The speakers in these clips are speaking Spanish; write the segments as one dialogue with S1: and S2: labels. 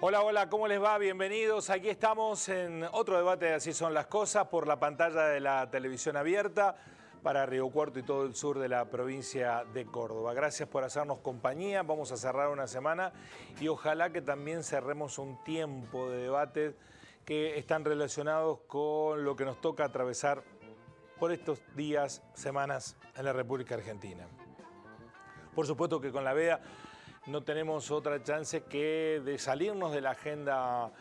S1: Hola, hola, ¿cómo les va? Bienvenidos. Aquí estamos en otro debate de Así son las cosas por la pantalla de la televisión abierta para Río Cuarto y todo el sur de la provincia de Córdoba. Gracias por hacernos compañía. Vamos a cerrar una semana y ojalá que también cerremos un tiempo de debates que están relacionados con lo que nos toca atravesar por estos días, semanas en la República Argentina. Por supuesto que con la veda no tenemos otra chance que de salirnos de la agenda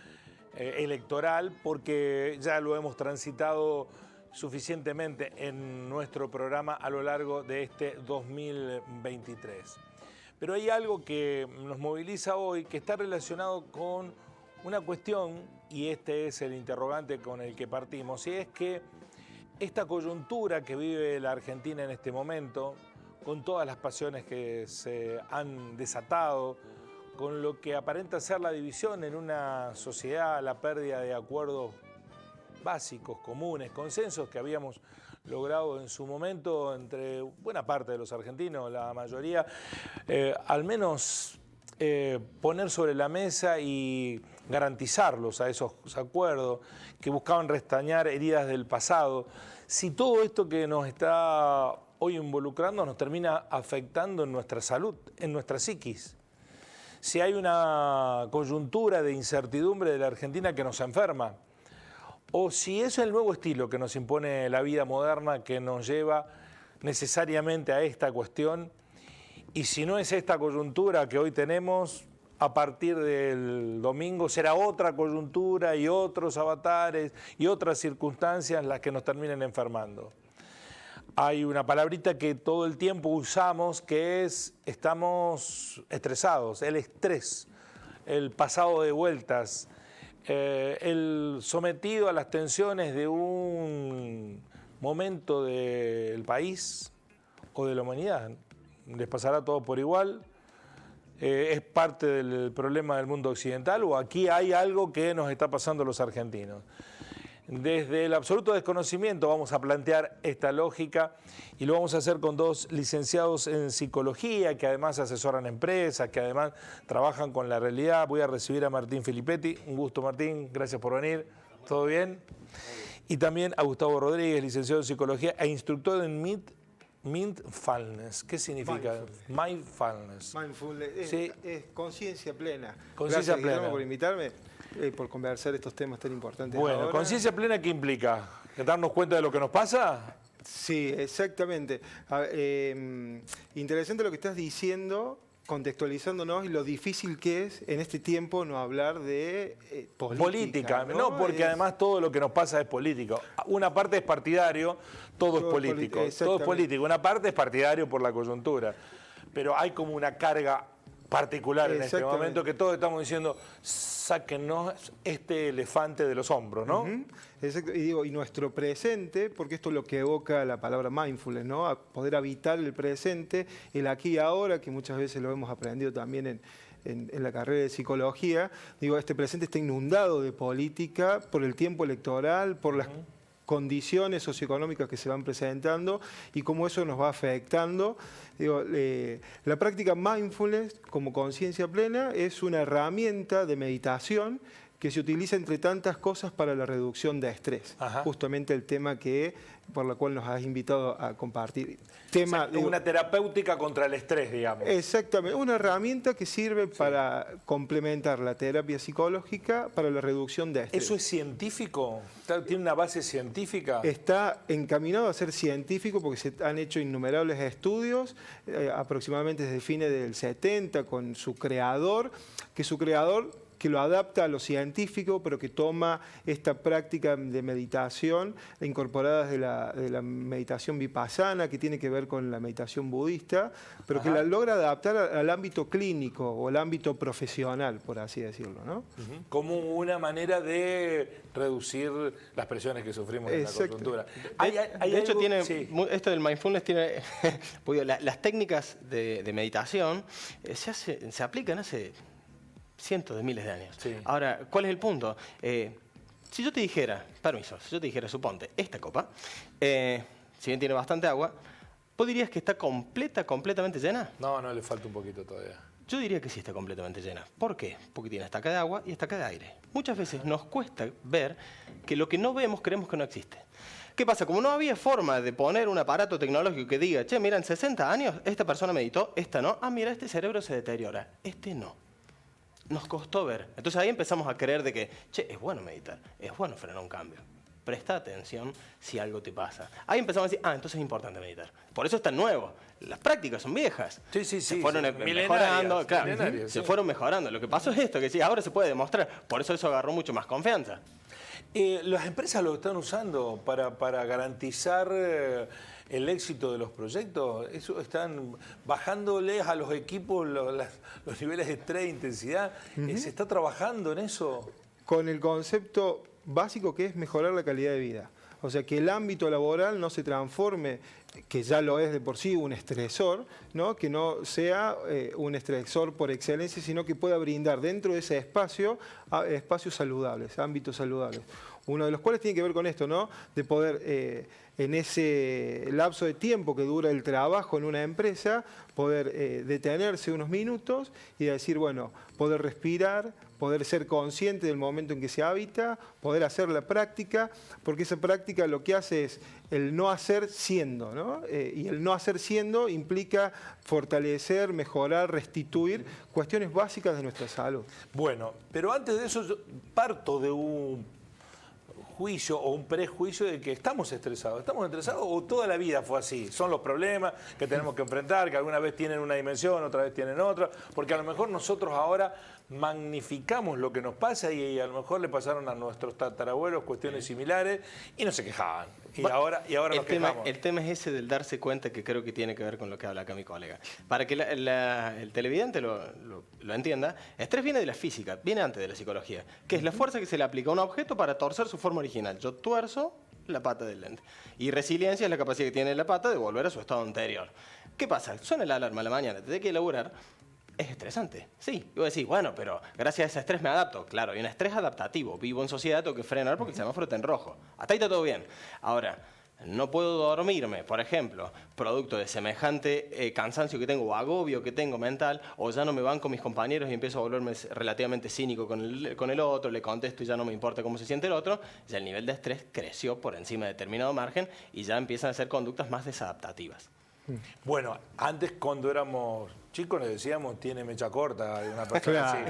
S1: electoral, porque ya lo hemos transitado suficientemente en nuestro programa a lo largo de este 2023. Pero hay algo que nos moviliza hoy que está relacionado con una cuestión, y este es el interrogante con el que partimos, y es que esta coyuntura que vive la Argentina en este momento, con todas las pasiones que se han desatado, con lo que aparenta ser la división en una sociedad, la pérdida de acuerdos básicos, comunes, consensos que habíamos logrado en su momento entre buena parte de los argentinos, la mayoría, al menos poner sobre la mesa y garantizarlos a esos acuerdos que buscaban restañar heridas del pasado. Si todo esto que nos está hoy involucrando nos termina afectando en nuestra salud, en nuestra psiquis. Si hay una coyuntura de incertidumbre de la Argentina que nos enferma, o si es el nuevo estilo que nos impone la vida moderna que nos lleva necesariamente a esta cuestión, y si no es esta coyuntura que hoy tenemos, a partir del domingo será otra coyuntura y otros avatares y otras circunstancias las que nos terminen enfermando. Hay una palabrita que todo el tiempo usamos que es estamos estresados, el estrés, el pasado de vueltas, el sometido a las tensiones de un momento del país o de la humanidad. ¿Les pasará todo por igual? ¿Es parte del problema del mundo occidental o aquí hay algo que nos está pasando a los argentinos? Desde el absoluto desconocimiento vamos a plantear esta lógica y lo vamos a hacer con dos licenciados en psicología que además asesoran empresas, que además trabajan con la realidad. Voy a recibir a Martín Filippetti. Un gusto, Martín, gracias por venir. ¿Todo bien? Y también a Gustavo Rodríguez, licenciado en psicología e instructor en Mindfulness. ¿Qué significa? Mindfulness.
S2: Mindfulness.
S1: Sí.
S2: Es conciencia plena.
S1: Conciencia plena.
S2: Guillermo, por invitarme, por conversar estos temas tan importantes.
S1: Bueno,
S2: ahora.
S1: ¿conciencia plena qué implica? ¿Darnos cuenta de lo que nos pasa?
S2: Sí, exactamente. Interesante lo que estás diciendo, contextualizándonos y lo difícil que es en este tiempo no hablar de política.
S1: No, porque además todo lo que nos pasa es político. Una parte es partidario, todo es político. Todo es político. Una parte es partidario por la coyuntura. Pero hay como una carga particular en este momento que todos estamos diciendo, sáquennos este elefante de los hombros, ¿no?
S2: Exacto. Y digo, y nuestro presente, porque esto es lo que evoca la palabra mindfulness, ¿no? A poder habitar el presente, el aquí y ahora, que muchas veces lo hemos aprendido también en la carrera de psicología. Digo, este presente está inundado de política por el tiempo electoral, por las condiciones socioeconómicas que se van presentando y cómo eso nos va afectando. Digo, la práctica mindfulness como conciencia plena es una herramienta de meditación que se utiliza entre tantas cosas para la reducción de estrés. Justamente el tema por la cual nos has invitado a compartir.
S1: Una terapéutica contra el estrés, digamos.
S2: Exactamente, una herramienta que sirve para complementar la terapia psicológica para la reducción de estrés.
S1: ¿Eso es científico? ¿Tiene una base científica?
S2: Está encaminado a ser científico porque se han hecho innumerables estudios, aproximadamente desde fines del 70 con su creador, que lo adapta a lo científico, pero que toma esta práctica de meditación incorporadas de la meditación vipassana, que tiene que ver con la meditación budista, pero que la logra adaptar al ámbito clínico o al ámbito profesional, por así decirlo, ¿no?
S1: Como una manera de reducir las presiones que sufrimos en la coyuntura.
S3: De hecho, esto del mindfulness tiene... las técnicas de meditación se aplican hace cientos de miles de años. Sí. Ahora, ¿cuál es el punto? Si yo te dijera, suponte, esta copa, si bien tiene bastante agua, ¿vos dirías que está completamente llena?
S1: No, le falta un poquito todavía.
S3: Yo diría que sí está completamente llena. ¿Por qué? Porque tiene estaca de agua y estaca de aire. Muchas veces nos cuesta ver que lo que no vemos creemos que no existe. ¿Qué pasa? Como no había forma de poner un aparato tecnológico que diga, che, mira, en 60 años esta persona meditó, esta no. Ah, mira, este cerebro se deteriora, este no. Nos costó ver. Entonces ahí empezamos a creer de que, che, es bueno meditar, es bueno frenar un cambio. Presta atención si algo te pasa. Ahí empezamos a decir, entonces es importante meditar. Por eso es tan nuevo. Las prácticas son viejas.
S1: Sí.
S3: Se fueron mejorando, claro, se fueron mejorando. Lo que pasó es esto, que sí, ahora se puede demostrar. Por eso agarró mucho más confianza.
S1: Las empresas lo están usando para garantizar el éxito de los proyectos. Eso están bajándoles a los equipos los niveles de estrés e intensidad. ¿Se está trabajando en eso?
S2: Con el concepto básico que es mejorar la calidad de vida. O sea, que el ámbito laboral no se transforme, que ya lo es de por sí, un estresor, ¿no? Que no sea un estresor por excelencia, sino que pueda brindar dentro de ese espacio espacios saludables, ámbitos saludables. Uno de los cuales tiene que ver con esto, ¿no? De poder, en ese lapso de tiempo que dura el trabajo en una empresa, poder detenerse unos minutos y decir, bueno, poder respirar, poder ser consciente del momento en que se habita, poder hacer la práctica, porque esa práctica lo que hace es el no hacer siendo, ¿no? Y el no hacer siendo implica fortalecer, mejorar, restituir cuestiones básicas de nuestra salud.
S1: Bueno, pero antes de eso yo parto de un juicio o un prejuicio de que estamos estresados. ¿Estamos estresados o toda la vida fue así? Son los problemas que tenemos que enfrentar, que alguna vez tienen una dimensión, otra vez tienen otra, porque a lo mejor nosotros ahora magnificamos lo que nos pasa y a lo mejor le pasaron a nuestros tatarabuelos cuestiones similares y no se quejaban. Y ahora nos quejamos.
S3: El tema es ese del darse cuenta, que creo que tiene que ver con lo que habla acá mi colega. Para que el televidente lo entienda, estrés viene de la física, viene antes de la psicología, que es la fuerza que se le aplica a un objeto para torcer su forma original. Yo tuerzo la pata del lente. Y resiliencia es la capacidad que tiene la pata de volver a su estado anterior. ¿Qué pasa? Suena la alarma a la mañana, te tenés que elaborar. Es estresante, sí. Y vos decís, bueno, pero gracias a ese estrés me adapto. Claro, hay un estrés adaptativo. Vivo en sociedad, tengo que frenar porque el semáforo está en rojo. Hasta ahí está todo bien. Ahora, no puedo dormirme, por ejemplo, producto de semejante cansancio que tengo o agobio que tengo mental, o ya no me van con mis compañeros y empiezo a volverme relativamente cínico con el otro, le contesto y ya no me importa cómo se siente el otro, ya el nivel de estrés creció por encima de determinado margen y ya empiezan a ser conductas más desadaptativas.
S1: Bueno, antes cuando éramos chicos les decíamos tiene mecha corta, una persona así.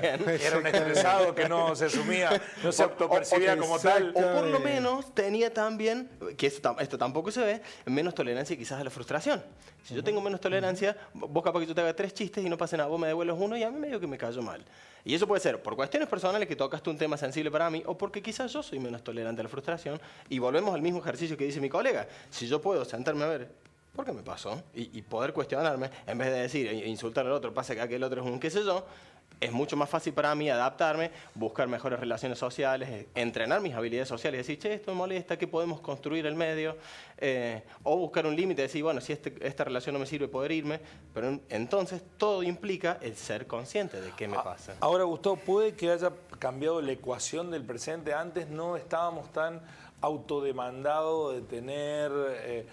S1: Era un estresado que no se asumía, no se autopercibía como tal.
S3: O por lo menos tenía también, que esto tampoco se ve, menos tolerancia quizás a la frustración. Si yo tengo menos tolerancia, vos capaz que yo te haga 3 chistes y no pase nada, vos me devuelves uno y a mí medio que me cayó mal. Y eso puede ser por cuestiones personales que tocaste un tema sensible para mí o porque quizás yo soy menos tolerante a la frustración y volvemos al mismo ejercicio que dice mi colega. Si yo puedo sentarme a ver ¿por qué me pasó? Y poder cuestionarme, en vez de decir, insultar al otro, pasa que aquel otro es un qué sé yo, es mucho más fácil para mí adaptarme, buscar mejores relaciones sociales, entrenar mis habilidades sociales, decir, che, esto me molesta, ¿qué podemos construir el medio? O buscar un límite, decir, bueno, si esta relación no me sirve, poder irme, pero entonces todo implica el ser consciente de qué me pasa.
S1: Ahora, Gustavo, puede que haya cambiado la ecuación del presente. Antes no estábamos tan autodemandados de tener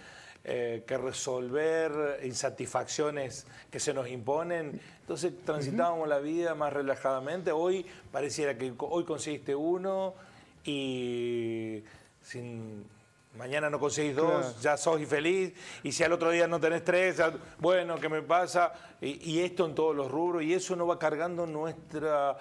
S1: que resolver insatisfacciones que se nos imponen. Entonces transitábamos la vida más relajadamente. Hoy pareciera que hoy conseguiste uno y mañana no conseguís 2, ya sos infeliz. Y si al otro día no tenés 3, ya, bueno, ¿qué me pasa? Y esto en todos los rubros. Y eso no va cargando nuestra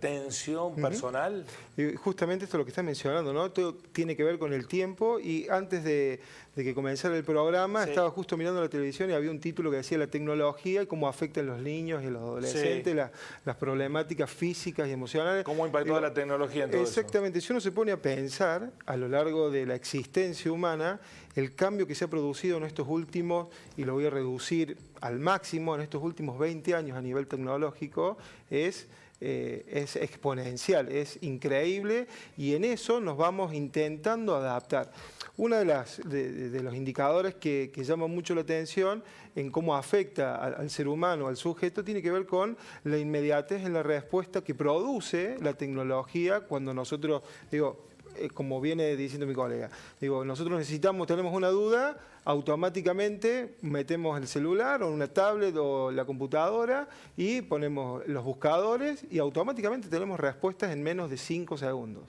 S1: tensión personal.
S2: Y justamente esto es lo que estás mencionando, ¿no? Todo tiene que ver con el tiempo. Y antes de que comenzara el programa, estaba justo mirando la televisión y había un título que decía la tecnología y cómo afecta a los niños y a los adolescentes, las problemáticas físicas y emocionales.
S1: ¿Cómo impactó la tecnología en todo
S2: exactamente, si uno se pone a pensar a lo largo de la existencia humana, el cambio que se ha producido en estos últimos, y lo voy a reducir al máximo, en estos últimos 20 años a nivel tecnológico, es exponencial, es increíble y en eso nos vamos intentando adaptar. Uno de los indicadores que llama mucho la atención en cómo afecta al ser humano, al sujeto, tiene que ver con la inmediatez en la respuesta que produce la tecnología cuando nosotros, como viene diciendo mi colega. Digo, nosotros tenemos una duda, automáticamente metemos el celular o una tablet o la computadora y ponemos los buscadores y automáticamente tenemos respuestas en menos de 5 segundos.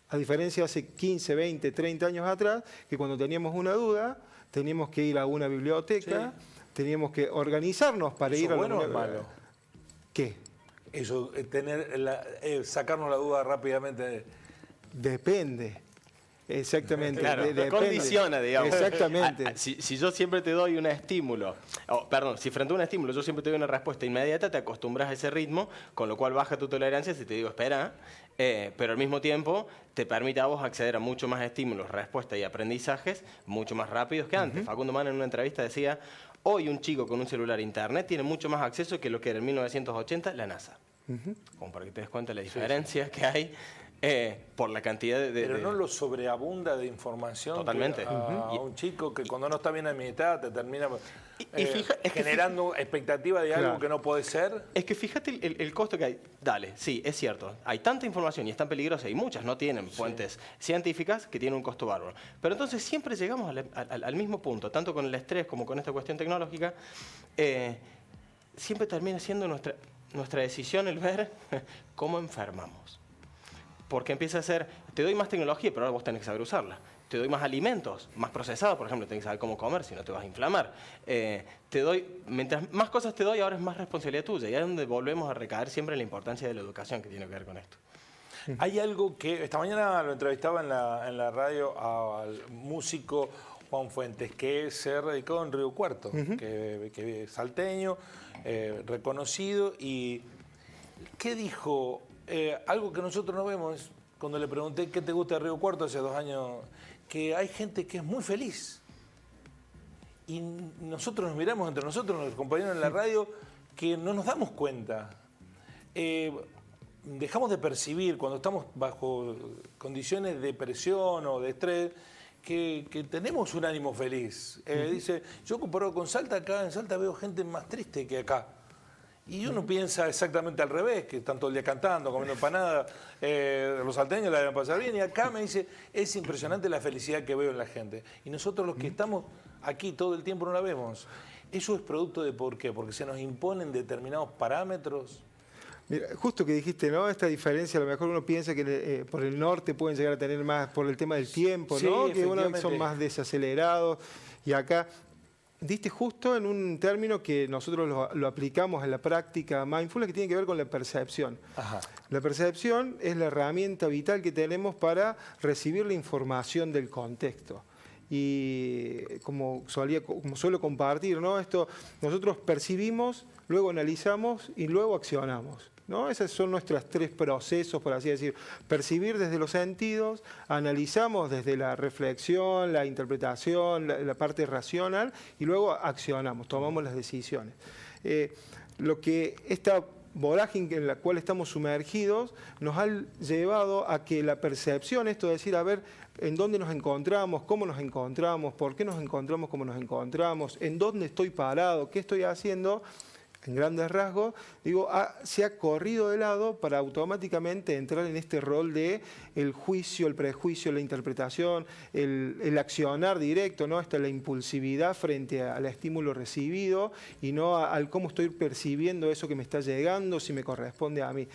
S2: A diferencia de hace 15, 20, 30 años atrás, que cuando teníamos una duda, teníamos que ir a una biblioteca, teníamos que organizarnos para ir a
S1: ¿Bueno o malo?
S2: ¿Qué?
S1: Eso, sacarnos la duda rápidamente.
S2: Depende. Exactamente.
S3: Claro, condiciona, digamos.
S2: Exactamente.
S3: Si yo siempre te doy un estímulo, si frente a un estímulo yo siempre te doy una respuesta inmediata, te acostumbras a ese ritmo, con lo cual baja tu tolerancia si te digo espera, pero al mismo tiempo te permite a vos acceder a mucho más estímulos, respuestas y aprendizajes mucho más rápidos que antes. Facundo Manes en una entrevista decía, hoy un chico con un celular internet tiene mucho más acceso que lo que era en 1980 la NASA. Como para que te des cuenta de la diferencia que hay. Por la cantidad de...
S1: Pero no lo sobreabunda de información.
S3: Totalmente.
S1: A un chico que cuando no está bien administrada te termina generando expectativa de algo que no puede ser.
S3: Es que fíjate el costo que hay. Dale, sí, es cierto. Hay tanta información y es tan peligrosa y muchas no tienen fuentes científicas que tienen un costo bárbaro. Pero entonces siempre llegamos al mismo punto, tanto con el estrés como con esta cuestión tecnológica, siempre termina siendo nuestra decisión el ver cómo enfermamos. Porque empieza a ser, te doy más tecnología, pero ahora vos tenés que saber usarla. Te doy más alimentos, más procesados, por ejemplo, tenés que saber cómo comer, si no te vas a inflamar. Mientras más cosas te doy, ahora es más responsabilidad tuya. Y ahí es donde volvemos a recaer siempre en la importancia de la educación que tiene que ver con esto.
S1: Hay algo que, esta mañana lo entrevistaba en la radio al músico Juan Fuentes, que se radicó en Río Cuarto, que es salteño, reconocido, y ¿qué dijo? Algo que nosotros no vemos, cuando le pregunté qué te gusta de Río Cuarto hace 2 años, que hay gente que es muy feliz. Y nosotros nos miramos entre nosotros, los compañeros en la radio, que no nos damos cuenta. Dejamos de percibir, cuando estamos bajo condiciones de presión o de estrés, que tenemos un ánimo feliz. Dice, yo comparado con Salta, acá en Salta veo gente más triste que acá. Y uno piensa exactamente al revés, que están todo el día cantando, comiendo empanada, los salteños la deben pasar bien, y acá me dice, es impresionante la felicidad que veo en la gente. Y nosotros los que estamos aquí todo el tiempo no la vemos. ¿Eso es producto de por qué? Porque se nos imponen determinados parámetros.
S2: Mira, justo que dijiste, ¿no? Esta diferencia, a lo mejor uno piensa que por el norte pueden llegar a tener más, por el tema del tiempo, ¿no? Que uno son más desacelerados, y acá... Diste justo en un término que nosotros lo aplicamos en la práctica mindfulness, que tiene que ver con la percepción. La percepción es la herramienta vital que tenemos para recibir la información del contexto. Y como suelo compartir, ¿no? Nosotros percibimos, luego analizamos y luego accionamos, ¿no? Esos son nuestros 3 procesos, por así decir. Percibir desde los sentidos, analizamos desde la reflexión, la interpretación, la parte racional, y luego accionamos, tomamos las decisiones. Lo que esta vorágine en la cual estamos sumergidos nos ha llevado a que la percepción, esto de decir, a ver, en dónde nos encontramos, cómo nos encontramos, por qué nos encontramos como nos encontramos, en dónde estoy parado, qué estoy haciendo, en grandes rasgos, digo, se ha corrido de lado para automáticamente entrar en este rol de el juicio, el prejuicio, la interpretación, el accionar directo, ¿no? La impulsividad frente al estímulo recibido y no al cómo estoy percibiendo eso que me está llegando, si me corresponde a mí.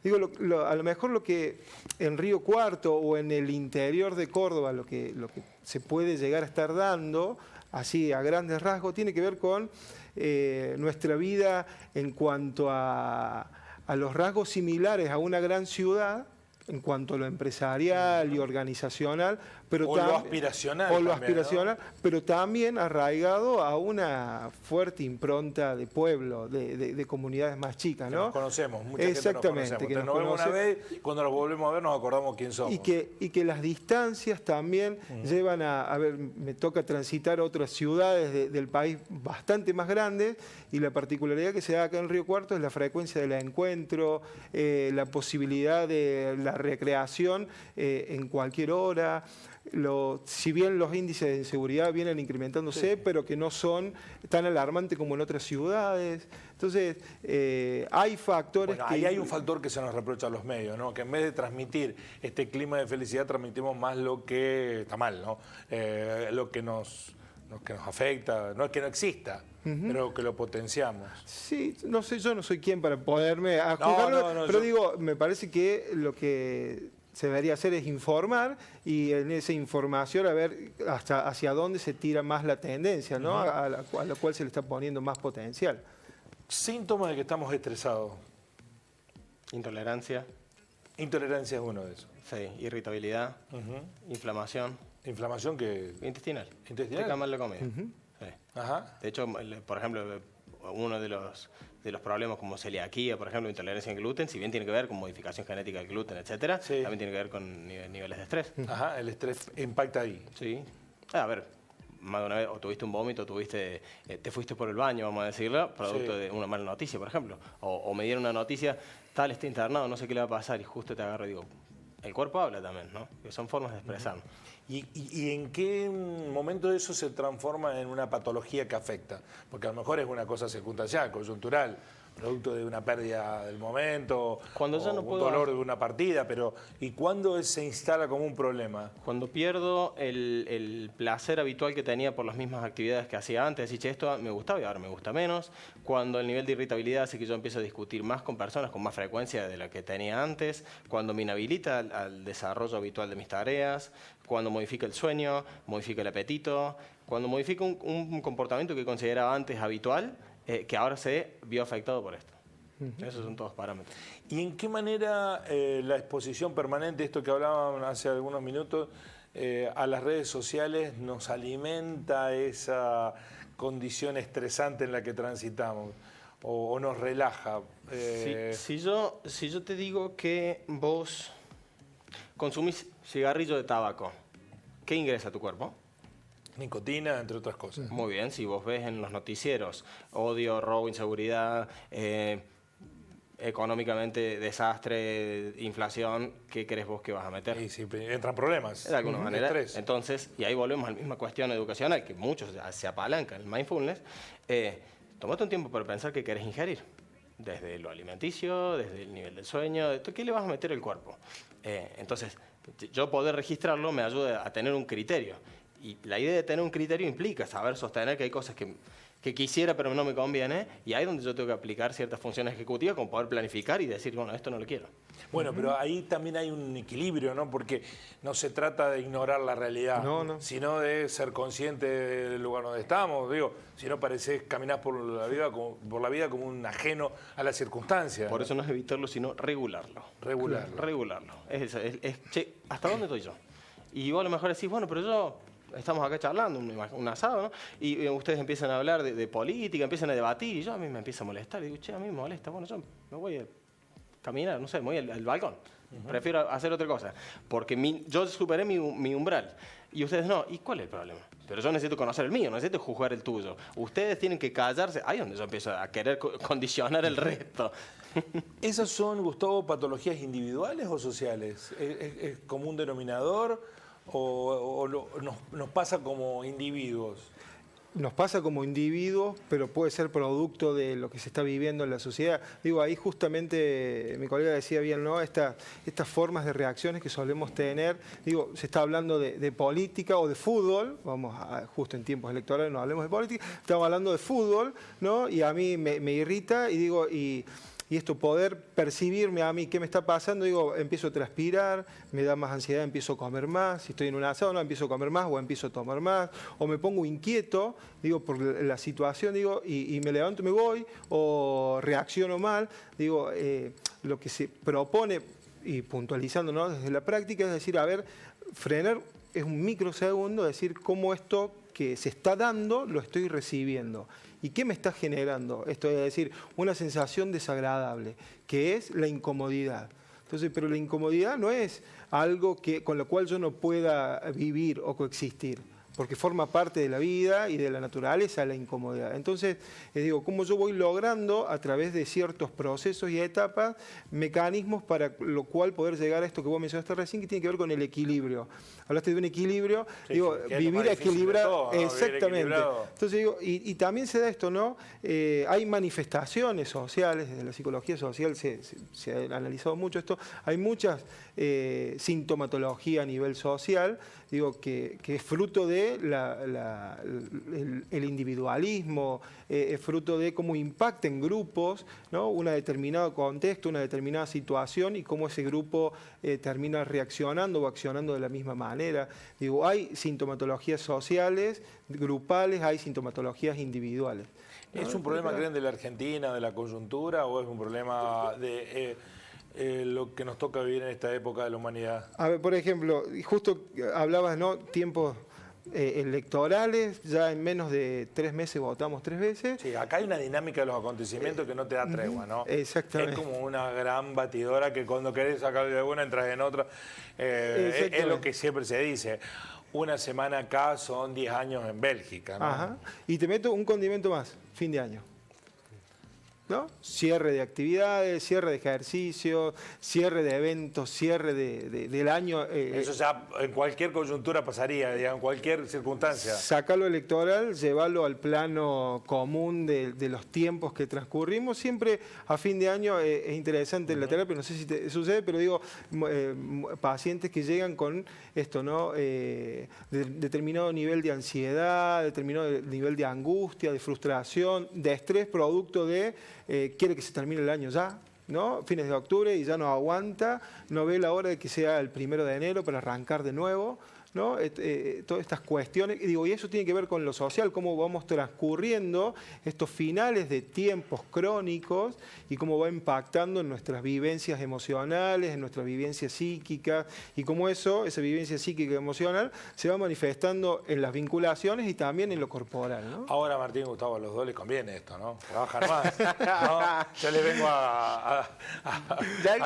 S2: Digo, a lo mejor lo que en Río Cuarto o en el interior de Córdoba, lo que se puede llegar a estar dando, así a grandes rasgos, tiene que ver con nuestra vida en cuanto a los rasgos similares a una gran ciudad, en cuanto a lo empresarial y organizacional, pero
S1: lo aspiracional.
S2: O lo aspiracional, ¿no? Pero también arraigado a una fuerte impronta de pueblo, de comunidades más chicas, ¿no?
S1: Nos conocemos, mucha gente
S2: exactamente,
S1: nos conocemos. Nos vemos una vez, cuando nos volvemos a ver nos acordamos quién somos.
S2: Y que las distancias también llevan a ver, me toca transitar otras ciudades del país bastante más grandes, y la particularidad que se da acá en Río Cuarto es la frecuencia del encuentro, la posibilidad de la recreación en cualquier hora. si bien los índices de inseguridad vienen incrementándose, pero que no son tan alarmantes como en otras ciudades. Entonces, hay factores que...
S1: Ahí hay un factor que se nos reprocha a los medios, ¿no? Que en vez de transmitir este clima de felicidad, transmitimos más lo que está mal, ¿no? Lo que nos afecta, no es que no exista, pero que lo potenciamos.
S2: Sí, no sé, yo no soy quien para poderme juzgarlo, pero digo, me parece que lo que se debería hacer es informar y en esa información a ver hacia dónde se tira más la tendencia, ¿no? A la cual se le está poniendo más potencial.
S1: Síntomas de que estamos estresados.
S3: Intolerancia.
S1: Intolerancia es uno de esos.
S3: Sí, irritabilidad, inflamación.
S1: ¿Inflamación que
S3: Intestinal.
S1: ¿Intestinal?
S3: Te mal la comida. Sí.
S1: Ajá.
S3: De hecho, por ejemplo, uno de los problemas como celiaquía, por ejemplo, intolerancia al gluten, si bien tiene que ver con modificación genética del gluten, etcétera, también tiene que ver con niveles de estrés.
S1: Ajá, el estrés impacta ahí.
S3: Sí. A ver, más de una vez, o tuviste un vómito, te fuiste por el baño, vamos a decirlo, producto de una mala noticia, por ejemplo. O me dieron una noticia, tal, está internado, no sé qué le va a pasar, y justo te agarro y digo, el cuerpo habla también, ¿no? Que son formas de expresarnos.
S1: ¿Y en qué momento eso se transforma en una patología que afecta? Porque a lo mejor es una cosa circunstancial, coyuntural, producto de una pérdida del momento,
S3: cuando
S1: o
S3: yo no
S1: un
S3: puedo...
S1: dolor de una partida, pero ¿y cuándo se instala como un problema?
S3: Cuando pierdo el placer habitual que tenía por las mismas actividades que hacía antes, decir, che, esto me gustaba y ahora me gusta menos. Cuando el nivel de irritabilidad hace que yo empiezo a discutir más con personas con más frecuencia de la que tenía antes. Cuando me inhabilita al desarrollo habitual de mis tareas. Cuando modifica el sueño, modifica el apetito. Cuando modifica un comportamiento que consideraba antes habitual, que ahora se vio afectado por esto. Esos son todos parámetros.
S1: ¿Y en qué manera la exposición permanente, esto que hablaban hace algunos minutos, a las redes sociales nos alimenta esa condición estresante en la que transitamos o nos relaja?
S3: Si yo te digo que vos consumís cigarrillo de tabaco, ¿qué ingresa a tu cuerpo?
S1: Nicotina, entre otras cosas.
S3: Muy bien, si vos ves en los noticieros odio, robo, inseguridad, económicamente desastre, inflación, ¿qué crees vos que vas a meter?
S1: Y si entran problemas.
S3: De alguna manera.
S1: Estrés.
S3: Entonces, y ahí volvemos a la misma cuestión educacional, que muchos se apalancan, el mindfulness. Tomate un tiempo para pensar qué querés ingerir. Desde lo alimenticio, desde el nivel del sueño, ¿qué le vas a meter al cuerpo? Entonces, yo poder registrarlo me ayuda a tener un criterio. Y la idea de tener un criterio implica saber sostener que hay cosas que quisiera pero no me conviene, y ahí es donde yo tengo que aplicar ciertas funciones ejecutivas como poder planificar y decir, bueno, esto no lo quiero.
S1: Bueno, pero ahí también hay un equilibrio, ¿no? Porque no se trata de ignorar la realidad, sino de ser consciente del lugar donde estamos. Digo, si no parecés caminar por la vida como un ajeno a las circunstancias.
S3: Por eso no es evitarlo, sino regularlo. Regularlo. Che, ¿hasta dónde estoy yo? Y vos a lo mejor decís, bueno, pero yo... Estamos acá charlando, un asado, ¿no? Y ustedes empiezan a hablar de política, empiezan a debatir, y yo a mí me empieza a molestar. Y digo, che, a mí me molesta. Bueno, yo me voy a caminar, no sé, me voy al balcón. Prefiero hacer otra cosa. Porque yo superé mi umbral. Y ustedes no. ¿Y cuál es el problema? Pero yo necesito conocer el mío, necesito juzgar el tuyo. Ustedes tienen que callarse. Ahí es donde yo empiezo a querer condicionar el resto.
S1: ¿Esas son, Gustavo, patologías individuales o sociales? ¿Es como un denominador? ¿O nos pasa como individuos?
S2: Nos pasa como individuos, pero puede ser producto de lo que se está viviendo en la sociedad. Digo, ahí justamente mi colega decía bien, ¿no? Estas formas de reacciones que solemos tener. Digo, se está hablando de política o de fútbol, justo en tiempos electorales no hablemos de política, estamos hablando de fútbol, ¿no? Y a mí me irrita y digo, y esto, poder percibirme a mí qué me está pasando, digo, empiezo a transpirar, me da más ansiedad, empiezo a comer más, si estoy en un asado, no, empiezo a comer más o empiezo a tomar más, o me pongo inquieto, digo, por la situación, digo, y me levanto y me voy, o reacciono mal, digo, lo que se propone, y puntualizando, ¿no?, desde la práctica, es decir, a ver, frenar es un microsegundo, decir cómo esto que se está dando lo estoy recibiendo. ¿Y qué me está generando? Esto es decir, una sensación desagradable, que es la incomodidad. Entonces, pero la incomodidad no es algo con lo cual yo no pueda vivir o coexistir. porque forma parte de la vida y de la naturaleza la incomodidad. Entonces, digo, cómo yo voy logrando a través de ciertos procesos y etapas, mecanismos para lo cual poder llegar a esto que vos mencionaste recién, que tiene que ver con el equilibrio. Hablaste de un equilibrio, sí, digo, sí, vivir equilibrado. ¿No? Exactamente. Entonces digo, y también se da esto, ¿no? Hay manifestaciones sociales, desde la psicología social se ha analizado mucho esto, hay muchas sintomatología a nivel social, digo, que es fruto de el individualismo, es fruto de cómo impacta en grupos, ¿no? Un determinado contexto, una determinada situación y cómo ese grupo termina reaccionando o accionando de la misma manera. Digo, hay sintomatologías sociales, grupales, hay sintomatologías individuales.
S1: ¿Es un problema, creen, de la Argentina, de la coyuntura, o es un problema de lo que nos toca vivir en esta época de la humanidad?
S2: A ver, por ejemplo, justo hablabas, ¿no? Tiempos electorales, ya en menos de 3 meses votamos 3 veces.
S1: Sí, acá hay una dinámica de los acontecimientos que no te da tregua, ¿no?
S2: Exactamente.
S1: Es como una gran batidora que cuando querés sacar de una entras en otra. Es lo que siempre se dice. Una semana acá son 10 años en Bélgica, ¿no?
S2: Ajá. Y te meto un condimento más, fin de año, ¿no? Cierre de actividades, cierre de ejercicios, cierre de eventos, cierre del año.
S1: Eso ya en cualquier coyuntura pasaría, digamos, en cualquier circunstancia.
S2: Sacarlo electoral, llevarlo al plano común de los tiempos que transcurrimos. Siempre a fin de año es interesante en la terapia, no sé si te sucede, pero digo, pacientes que llegan con esto, ¿no? Determinado nivel de ansiedad, determinado nivel de angustia, de frustración, de estrés producto de quiere que se termine el año ya, ¿no? Fines de octubre y ya no aguanta, no ve la hora de que sea el 1 de enero para arrancar de nuevo, ¿no? Todas estas cuestiones, y digo, y eso tiene que ver con lo social, cómo vamos transcurriendo estos finales de tiempos crónicos y cómo va impactando en nuestras vivencias emocionales, en nuestras vivencias psíquicas, y cómo esa vivencia psíquica y emocional se va manifestando en las vinculaciones y también en lo corporal, ¿no?
S1: Ahora, Martín, Gustavo, a los dos les conviene esto, ¿no? Trabajar más, ¿no? Yo les vengo a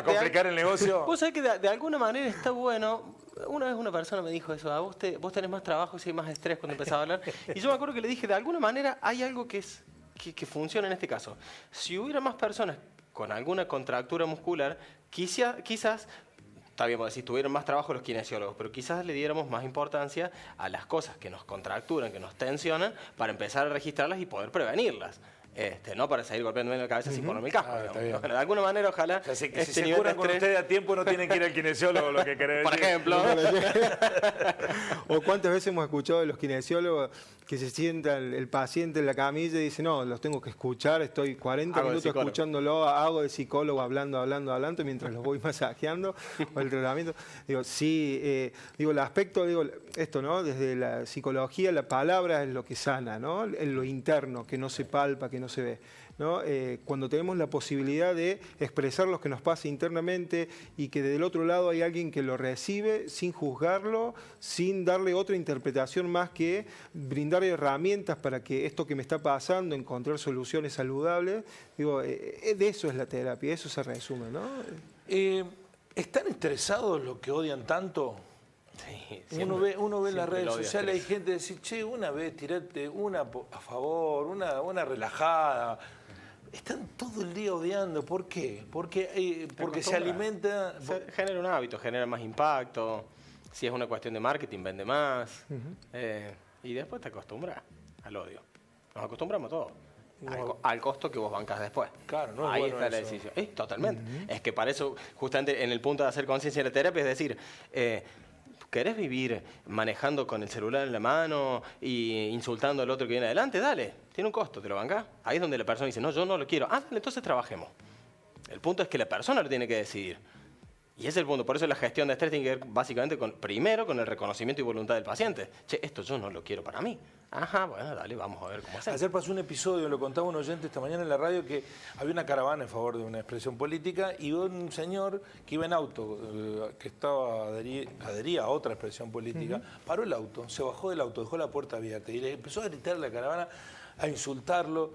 S1: complicar el negocio.
S3: Vos sabés que de alguna manera está bueno. Una vez una persona me dijo eso, vos tenés más trabajo y hay más estrés cuando empezás a hablar. Y yo me acuerdo que le dije, de alguna manera hay algo que funciona en este caso. Si hubiera más personas con alguna contractura muscular, quizás, está bien, si tuvieran más trabajo los kinesiólogos, pero quizás le diéramos más importancia a las cosas que nos contracturan, que nos tensionan, para empezar a registrarlas y poder prevenirlas. No para seguir golpeándome en la cabeza sin ponerme el casco. Bueno, de alguna manera, ojalá.
S1: O sea, si se curan con ustedes a tiempo, no tienen que ir al kinesiólogo, lo que querés
S3: decir. Por ejemplo.
S2: O cuántas veces hemos escuchado de los kinesiólogos que se sienta el paciente en la camilla y dice, no, los tengo que escuchar, estoy 40 minutos escuchándolo, hago de psicólogo, hablando, mientras los voy masajeando, o el tratamiento. Digo, sí, el aspecto, esto, ¿no? Desde la psicología, la palabra es lo que sana, ¿no? En lo interno, que no se palpa, que no se ve, ¿no? Cuando tenemos la posibilidad de expresar lo que nos pasa internamente y que del otro lado hay alguien que lo recibe sin juzgarlo, sin darle otra interpretación más que brindar herramientas para que esto que me está pasando, encontrar soluciones saludables, de eso es la terapia, eso se resume, ¿no?
S1: ¿Están estresados los que odian tanto?
S3: Sí,
S1: uno ve en las redes sociales, hay gente que dice, che, una vez tirate una a favor, una relajada. Están todo el día odiando. ¿Por qué? Porque se alimenta...
S3: Genera un hábito, genera más impacto. Si es una cuestión de marketing, vende más. Y después te acostumbras al odio. Nos acostumbramos todos. Al costo que vos bancas después.
S1: Claro, no es
S3: ahí
S1: bueno
S3: está la
S1: eso.
S3: decisión. Totalmente. Es que para eso, justamente en el punto de hacer conciencia de la terapia, es decir... ¿Querés vivir manejando con el celular en la mano y insultando al otro que viene adelante? Dale, tiene un costo, ¿te lo bancás? Ahí es donde la persona dice, no, yo no lo quiero. Dale, entonces trabajemos. El punto es que la persona lo tiene que decidir. Y ese es el punto. Por eso la gestión de estrés tiene que ver básicamente primero con el reconocimiento y voluntad del paciente. Che, esto yo no lo quiero para mí. Ajá, bueno, dale, vamos a ver cómo hacemos.
S1: Ayer pasó un episodio, lo contaba un oyente esta mañana en la radio, que había una caravana en favor de una expresión política y un señor que iba en auto, que estaba adhería a otra expresión política, paró el auto, se bajó del auto, dejó la puerta abierta y le empezó a gritar a la caravana, a insultarlo.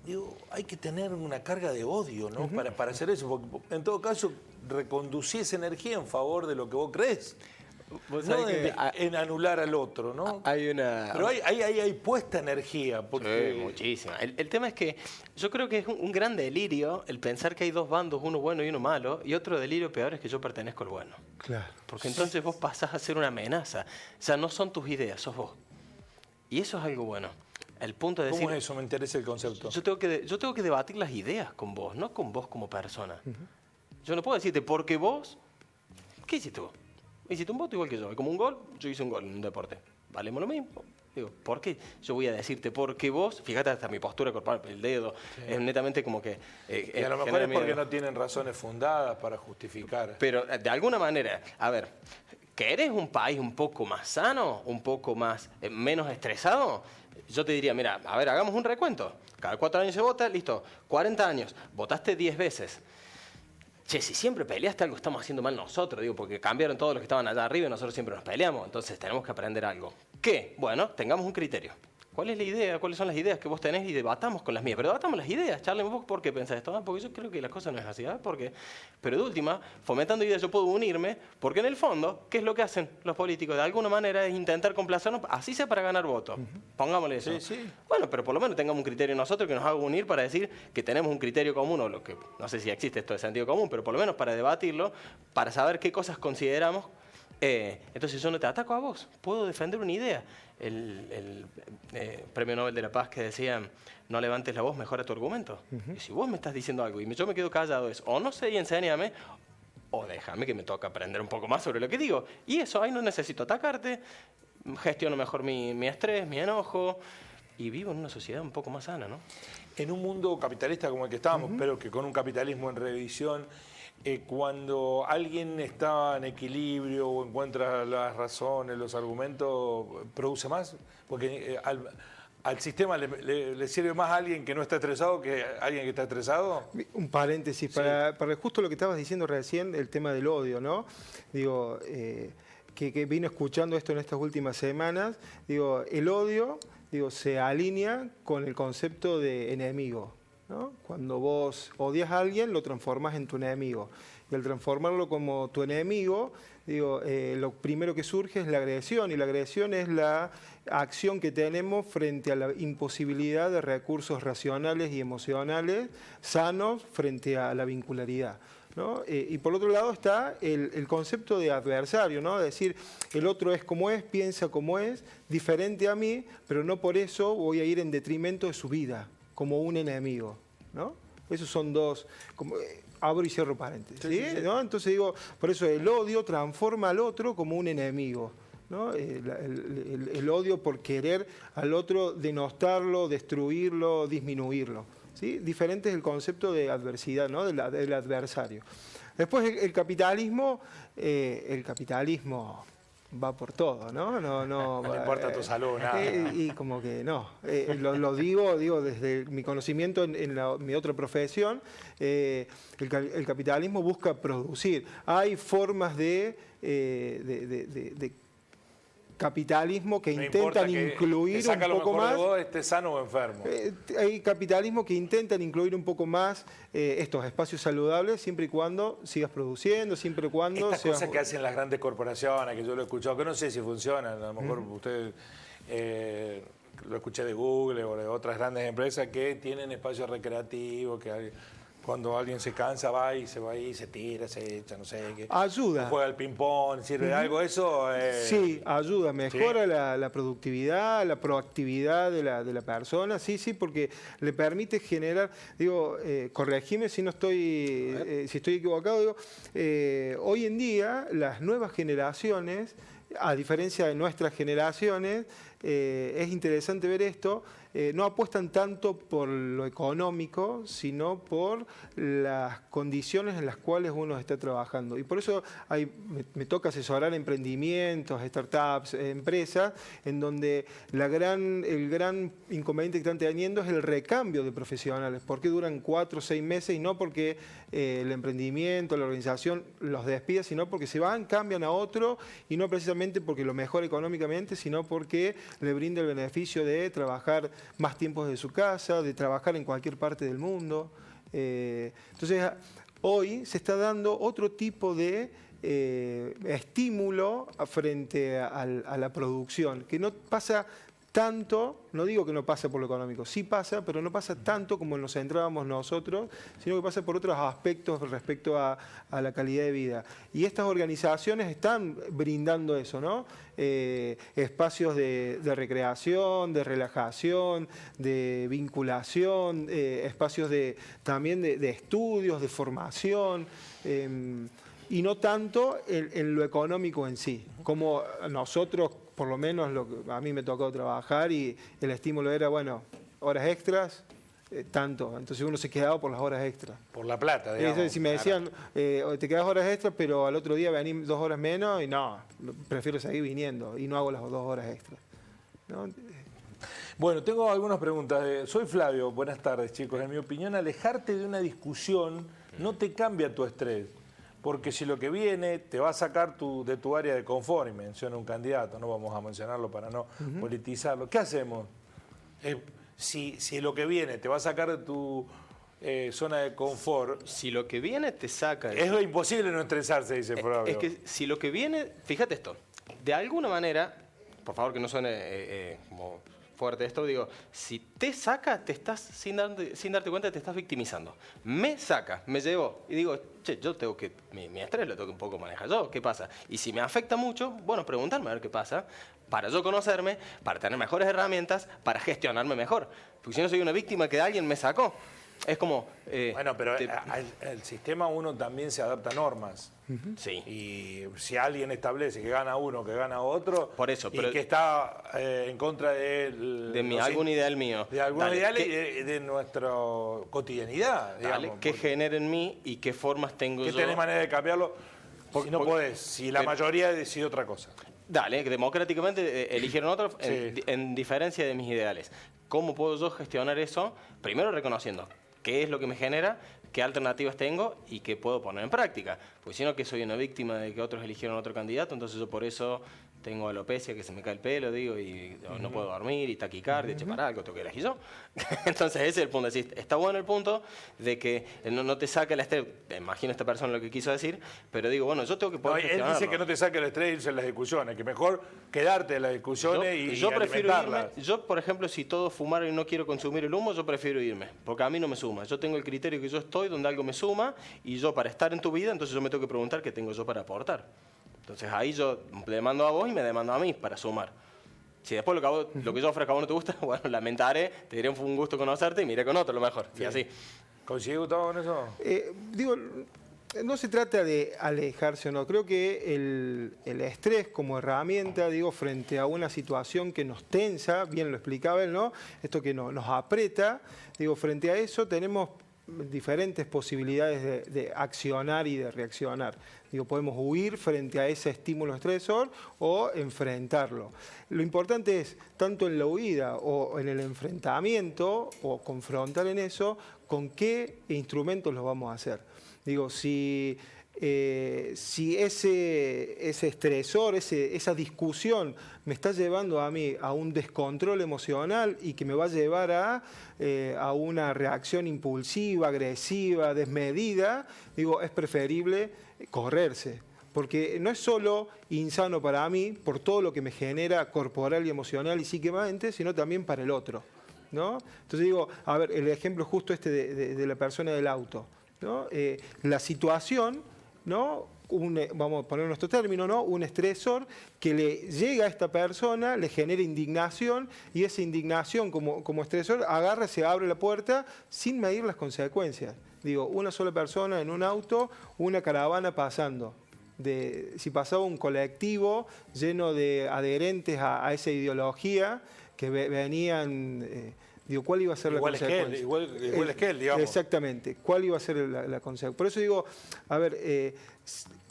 S1: Digo, hay que tener una carga de odio, ¿no? Para hacer eso, porque en todo caso reconducí esa energía en favor de lo que vos crees. No en anular al otro, ¿no? Pero hay puesta energía. Porque...
S3: Sí, muchísima. El tema es que yo creo que es un gran delirio el pensar que hay dos bandos, uno bueno y uno malo, y otro delirio peor es que yo pertenezco al bueno.
S2: Claro.
S3: Porque entonces vos pasás a ser una amenaza. O sea, no son tus ideas, sos vos. Y eso es algo bueno. El punto de decir...
S1: ¿Cómo es eso? Me interesa el concepto.
S3: Yo tengo que debatir las ideas con vos, no con vos como persona. Yo no puedo decirte, porque vos... ¿Qué hiciste vos? Hiciste un voto igual que yo. Como un gol, yo hice un gol en un deporte. Valemos lo mismo. Digo, ¿por qué yo voy a decirte? Porque vos, fíjate hasta mi postura corporal, el dedo, es netamente como que...
S1: y a lo mejor es porque no tienen razones fundadas para justificar.
S3: Pero de alguna manera, a ver, ¿querés un país un poco más sano, un poco más menos estresado? Yo te diría, mira, a ver, hagamos un recuento. Cada 4 años se vota, listo, 40 años, votaste 10 veces. Che, si siempre peleaste algo estamos haciendo mal nosotros, digo, porque cambiaron todos los que estaban allá arriba y nosotros siempre nos peleamos, entonces tenemos que aprender algo. ¿Qué? Bueno, tengamos un criterio. ¿Cuál es la idea? ¿Cuáles son las ideas que vos tenés? Y debatamos con las mías. Pero debatamos las ideas, charlemos vos por qué pensás esto. Porque yo creo que la cosa no es así, ¿sabes? Porque, pero de última, fomentando ideas yo puedo unirme, porque en el fondo, ¿qué es lo que hacen los políticos? De alguna manera es intentar complacernos, así sea para ganar votos. Pongámosle eso.
S1: Sí, sí.
S3: Bueno, pero por lo menos tengamos un criterio nosotros que nos haga unir para decir que tenemos un criterio común, o lo que, no sé si existe esto de sentido común, pero por lo menos para debatirlo, para saber qué cosas consideramos. Entonces yo no te ataco a vos, puedo defender una idea. El Premio Nobel de la Paz que decía, no levantes la voz, mejora tu argumento. Y si vos me estás diciendo algo y yo me quedo callado, es o no sé y enséñame, o déjame que me toque aprender un poco más sobre lo que digo. Y eso, ahí no necesito atacarte, gestiono mejor mi estrés, mi enojo, y vivo en una sociedad un poco más sana, ¿no?
S1: En un mundo capitalista como el que estábamos, pero que con un capitalismo en revisión, cuando alguien está en equilibrio o encuentra las razones, los argumentos, ¿produce más? Porque al sistema le sirve más a alguien que no está estresado que a alguien que está estresado.
S2: Un paréntesis, para justo lo que estabas diciendo recién, el tema del odio, ¿no? Digo, que vino escuchando esto en estas últimas semanas, digo, el odio, digo, se alinea con el concepto de enemigo, ¿no? Cuando vos odias a alguien, lo transformas en tu enemigo. Y al transformarlo como tu enemigo, digo, lo primero que surge es la agresión. Y la agresión es la acción que tenemos frente a la imposibilidad de recursos racionales y emocionales sanos frente a la vincularidad, ¿no? Y por otro lado está el concepto de adversario, ¿no? Es decir, el otro es como es, piensa como es, diferente a mí, pero no por eso voy a ir en detrimento de su vida, como un enemigo, ¿no? Esos son dos, como, abro y cierro paréntesis, ¿sí? ¿Sí? ¿No? Entonces digo, por eso el odio transforma al otro como un enemigo, ¿no? El odio por querer al otro denostarlo, destruirlo, disminuirlo, ¿sí? Diferente es el concepto de adversidad, ¿no? Del adversario. Después el capitalismo va por todo, ¿no? No
S1: importa tu salud, nada.
S2: Y como que no. Lo digo desde mi conocimiento en mi otra profesión. El capitalismo busca producir. Hay formas de capitalismo que intentan incluir un poco más.
S1: Vos estés sano o enfermo.
S2: Hay capitalismo que intentan incluir un poco más estos espacios saludables siempre y cuando sigas produciendo, siempre y cuando...
S1: Estas cosas que hacen las grandes corporaciones, que yo lo he escuchado, que no sé si funcionan, a lo mejor ustedes... lo escuché de Google o de otras grandes empresas que tienen espacios recreativos, que cuando alguien se cansa va y se tira, se echa, no sé qué.
S2: Ayuda.
S1: Juega al ping-pong, ¿sirve de algo eso?
S2: Sí, ayuda, mejora la productividad, la proactividad de la persona, sí, porque le permite generar, digo, corregime si no estoy, si estoy equivocado, digo, hoy en día las nuevas generaciones, a diferencia de nuestras generaciones, es interesante ver esto, no apuestan tanto por lo económico, sino por las condiciones en las cuales uno está trabajando. Y por eso me toca asesorar emprendimientos, startups, empresas, en donde el gran inconveniente que están teniendo es el recambio de profesionales. ¿Por qué duran 4 o 6 meses? Y no porque el emprendimiento, la organización los despida, sino porque se van, cambian a otro, y no precisamente porque lo mejora económicamente, sino porque le brinda el beneficio de trabajar más tiempo desde su casa, de trabajar en cualquier parte del mundo. Entonces, hoy se está dando otro tipo de estímulo frente a la producción, que no pasa tanto, no digo que no pasa por lo económico, sí pasa, pero no pasa tanto como nos centrábamos nosotros, sino que pasa por otros aspectos respecto a la calidad de vida. Y estas organizaciones están brindando eso, ¿no? Espacios de recreación, de relajación, de vinculación, espacios también de estudios, de formación, y no tanto en lo económico en sí, como nosotros, por lo menos a mí me tocó trabajar y el estímulo era, bueno, horas extras, tanto. Entonces uno se quedaba por las horas extras.
S1: Por la plata, digamos.
S2: Si me decían, te quedas horas extras, pero al otro día venís 2 horas menos, y no, prefiero seguir viniendo y no hago las 2 horas extras, ¿no?
S1: Bueno, tengo algunas preguntas. Soy Flavio, buenas tardes, chicos. En mi opinión, alejarte de una discusión no te cambia tu estrés. Porque si lo que viene te va a sacar de tu área de confort, y menciona un candidato, no vamos a mencionarlo para no politizarlo, ¿qué hacemos? Si lo que viene te va a sacar de tu zona de confort...
S3: Si lo que viene te saca...
S1: Es imposible no estresarse, dice Flavio.
S3: Es que si lo que viene... Fíjate esto, de alguna manera, por favor que no suene como... fuerte esto, digo, si te saca, te estás, sin darte cuenta, te estás victimizando. Me saca, me llevo, y digo, che, yo tengo que, mi estrés lo tengo que un poco manejar yo, ¿qué pasa? Y si me afecta mucho, bueno, preguntarme a ver qué pasa, para yo conocerme, para tener mejores herramientas, para gestionarme mejor. Porque si no soy una víctima que alguien me sacó. Es como...
S1: bueno, pero el sistema uno también se adapta a normas.
S3: Sí.
S1: Y si alguien establece que gana uno, que gana otro,
S3: por eso, pero,
S1: y que está en contra de
S3: algún ideal mío.
S1: De algún ideal y de nuestra cotidianidad.
S3: Dale,
S1: digamos,
S3: ¿qué genera en mí y qué formas tengo yo?
S1: ¿Qué tenés manera de cambiarlo? Si no podés, si la mayoría decide otra cosa.
S3: Dale, que democráticamente eligieron otro en diferencia de mis ideales. ¿Cómo puedo yo gestionar eso? Primero reconociendo qué es lo que me genera, qué alternativas tengo y qué puedo poner en práctica. Pues si no, que soy una víctima de que otros eligieron otro candidato, entonces yo por eso tengo alopecia, que se me cae el pelo, digo, y no puedo dormir, y taquicardia, para algo tengo que elegir yo. Entonces ese es el punto. Está bueno el punto de que no te saque el estrés. Imagino a esta persona lo que quiso decir, pero digo, bueno, yo tengo que poder gestionarlo.
S1: Él dice que no te saque el estrés e irse en las discusiones, que mejor quedarte en las discusiones y alimentarlas.
S3: Yo, por ejemplo, si todos fumaron y no quiero consumir el humo, yo prefiero irme, porque a mí no me suma. Yo tengo el criterio que yo estoy donde algo me suma, y yo para estar en tu vida, entonces yo me tengo que preguntar qué tengo yo para aportar. Entonces ahí yo te demando a vos y me demando a mí para sumar. Si después lo que yo ofrezco a vos no te gusta, bueno, lamentaré, te diré fue un gusto conocerte y me iré con otro lo mejor. Sí. Y así.
S1: ¿Coincide, Gustavo, con eso?
S2: Digo, no se trata de alejarse o no. Creo que el estrés como herramienta, digo, frente a una situación que nos tensa, bien lo explicaba él, ¿no? Esto que nos aprieta, digo, frente a eso tenemos diferentes posibilidades de accionar y de reaccionar. Digo, podemos huir frente a ese estímulo estresor o enfrentarlo. Lo importante es, tanto en la huida o en el enfrentamiento o confrontar en eso, con qué instrumentos lo vamos a hacer. Digo, si ese estresor, esa discusión me está llevando a mí a un descontrol emocional y que me va a llevar a una reacción impulsiva, agresiva, desmedida, digo, es preferible correrse. Porque no es solo insano para mí, por todo lo que me genera corporal y emocional y psíquicamente, sino también para el otro, ¿no? Entonces digo, a ver, el ejemplo justo este de la persona del auto, ¿no? La situación, ¿no? Vamos a poner nuestro término, ¿no? Un estresor que le llega a esta persona, le genera indignación, y esa indignación como estresor agarra, se abre la puerta sin medir las consecuencias. Digo, una sola persona en un auto, una caravana pasando. Si pasaba un colectivo lleno de adherentes a esa ideología que venían... digo, ¿cuál iba a ser la consecuencia?
S1: Igual es que él, digamos.
S2: Exactamente. ¿Cuál iba a ser la consecuencia? Por eso digo, a ver,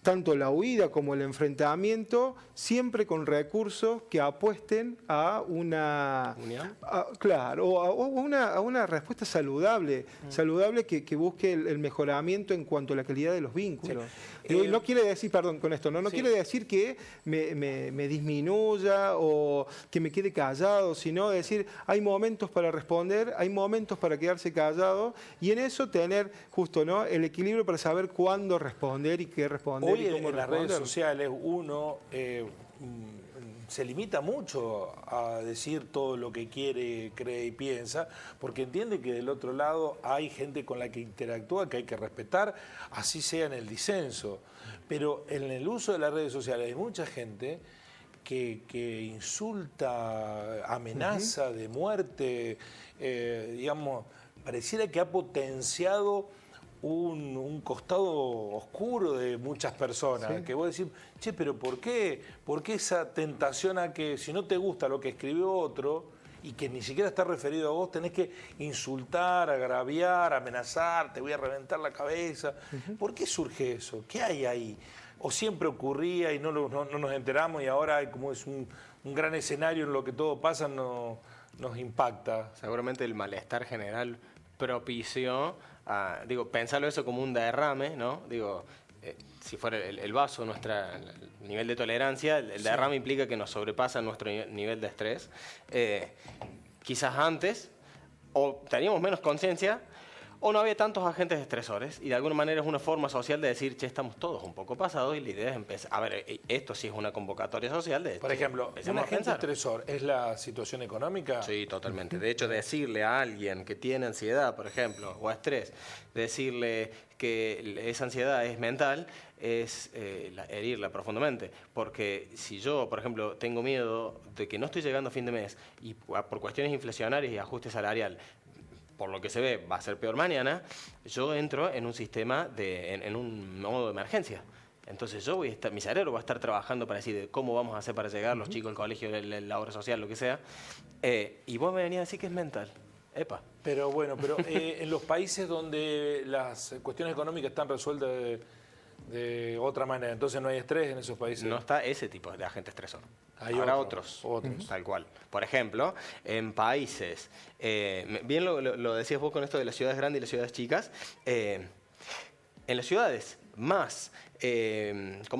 S2: tanto la huida como el enfrentamiento, siempre con recursos que apuesten a una... ¿Unión? Claro, a una respuesta saludable, saludable que busque el mejoramiento en cuanto a la calidad de los vínculos. Sí. No quiere decir, perdón con esto, no quiere decir que me disminuya o que me quede callado, sino decir, hay momentos para responder, hay momentos para quedarse callado, y en eso tener justo, ¿no?, el equilibrio para saber cuándo responder y qué responder.
S1: hoy en las redes sociales uno se limita mucho a decir todo lo que quiere, cree y piensa, porque entiende que del otro lado hay gente con la que interactúa, que hay que respetar, así sea en el disenso. Pero en el uso de las redes sociales hay mucha gente que insulta, amenaza de muerte, digamos, pareciera que ha potenciado un costado oscuro de muchas personas, que vos decís, che, pero ¿por qué? ¿Por qué esa tentación a que si no te gusta lo que escribió otro y que ni siquiera está referido a vos, tenés que insultar, agraviar, amenazar, te voy a reventar la cabeza? ¿Por qué surge eso? ¿Qué hay ahí? ¿O siempre ocurría y no nos enteramos y ahora hay como es un gran escenario en lo que todo pasa nos impacta?
S3: Seguramente el malestar general propició pensarlo eso como un derrame, ¿no? Si fuera el vaso, el nivel de tolerancia, el derrame implica que nos sobrepasa nuestro nivel de estrés. Quizás antes, o teníamos menos conciencia, o no había tantos agentes estresores, y de alguna manera es una forma social de decir, che, estamos todos un poco pasados, y la idea es empezar. A ver, esto sí es una convocatoria social de...
S1: Por ejemplo, ¿un agente estresor es la situación económica?
S3: Sí, totalmente. De hecho, decirle a alguien que tiene ansiedad, por ejemplo, o estrés, decirle que esa ansiedad es mental, es herirla profundamente. Porque si yo, por ejemplo, tengo miedo de que no estoy llegando a fin de mes, y por cuestiones inflacionarias y ajuste salarial, por lo que se ve, va a ser peor mañana, yo entro en un sistema, en un modo de emergencia. Entonces mi cerebro va a estar trabajando para decir cómo vamos a hacer para llegar, los chicos, el colegio, la obra social, lo que sea. Y vos me venís a decir que es mental. Epa.
S1: Pero bueno, en los países donde las cuestiones económicas están resueltas de otra manera, entonces no hay estrés en esos países.
S3: No está ese tipo de agente estresor.
S1: Habrá
S3: otros. Tal cual. Por ejemplo, en países, bien lo decías vos con esto de las ciudades grandes y las ciudades chicas, en las ciudades con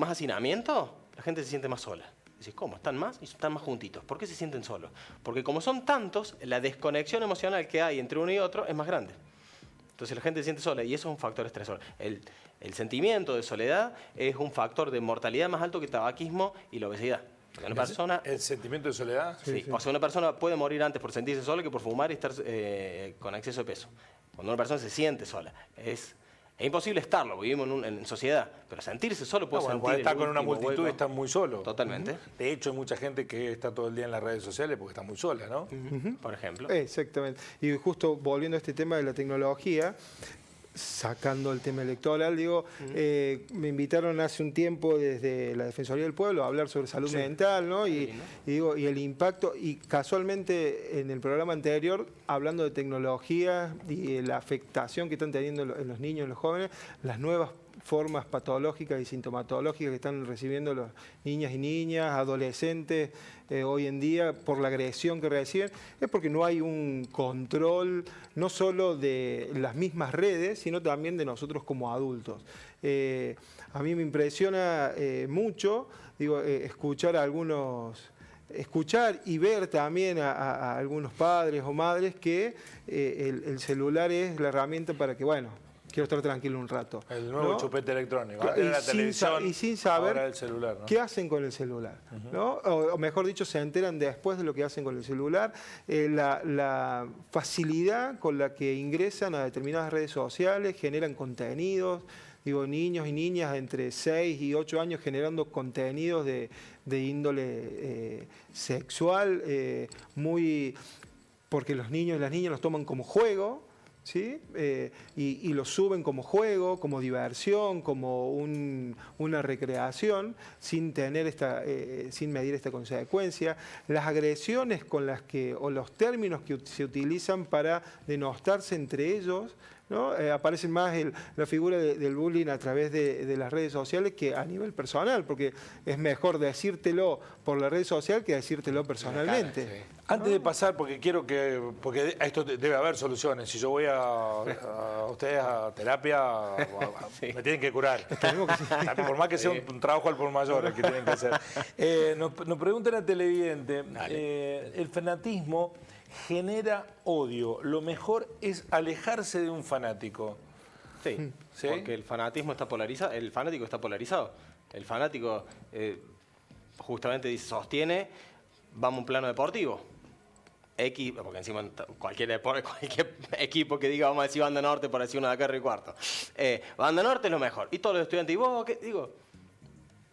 S3: más hacinamiento, la gente se siente más sola. Decís, ¿cómo? ¿Están más? Y están más juntitos. ¿Por qué se sienten solos? Porque como son tantos, la desconexión emocional que hay entre uno y otro es más grande. Entonces la gente se siente sola y eso es un factor estresor. El sentimiento de soledad es un factor de mortalidad más alto que el tabaquismo y la obesidad. Una persona,
S1: ¿El sentimiento de soledad?
S3: Sí. O sea, una persona puede morir antes por sentirse sola que por fumar y estar con exceso de peso. Cuando una persona se siente sola, es imposible estarlo, vivimos en sociedad, pero sentirse solo puede sentir.
S1: Está con una multitud y está muy solo.
S3: Totalmente.
S1: De hecho, hay mucha gente que está todo el día en las redes sociales porque está muy sola, ¿no?
S3: Por ejemplo.
S2: Exactamente. Y justo volviendo a este tema de la tecnología, sacando el tema electoral, me invitaron hace un tiempo desde la Defensoría del Pueblo a hablar sobre salud mental, ¿no? Y el impacto, y casualmente en el programa anterior, hablando de tecnología y la afectación que están teniendo en los niños, en los jóvenes, las nuevas formas patológicas y sintomatológicas que están recibiendo los niñas y niñas, adolescentes hoy en día por la agresión que reciben, es porque no hay un control no solo de las mismas redes, sino también de nosotros como adultos. A mí me impresiona mucho, escuchar y ver también a algunos padres o madres que el celular es la herramienta para que, quiero estar tranquilo un rato.
S1: El nuevo chupete electrónico.
S2: Y sin saber
S1: el celular, ¿no?
S2: qué hacen con el celular. ¿No? O mejor dicho, se enteran después de lo que hacen con el celular. La facilidad con la que ingresan a determinadas redes sociales, generan contenidos. Niños y niñas entre 6 y 8 años generando contenidos de índole sexual, porque los niños y las niñas los toman como juego. ¿Sí? Y lo suben como juego, como diversión, como una recreación, sin medir esta consecuencia. Las agresiones o los términos que se utilizan para denostarse entre ellos, ¿no? Aparece más la figura del bullying a través de las redes sociales que a nivel personal, porque es mejor decírtelo por la red social que decírtelo personalmente.
S3: Cara, sí.
S1: Antes de pasar, porque a esto debe haber soluciones. Si yo voy a ustedes a terapia, me tienen que curar. Por más que sea un trabajo al por mayor el que tienen que hacer. Nos preguntan a televidente, el fanatismo genera odio. Lo mejor es alejarse de un fanático.
S3: Sí, porque el fanatismo está polarizado, el fanático está polarizado. El fanático justamente sostiene, vamos a un plano deportivo. X, porque encima cualquier equipo que diga, vamos a decir Banda Norte, por decir una de acá Río Cuarto. Banda Norte es lo mejor. Y todos los estudiantes, ¿y vos qué? Digo,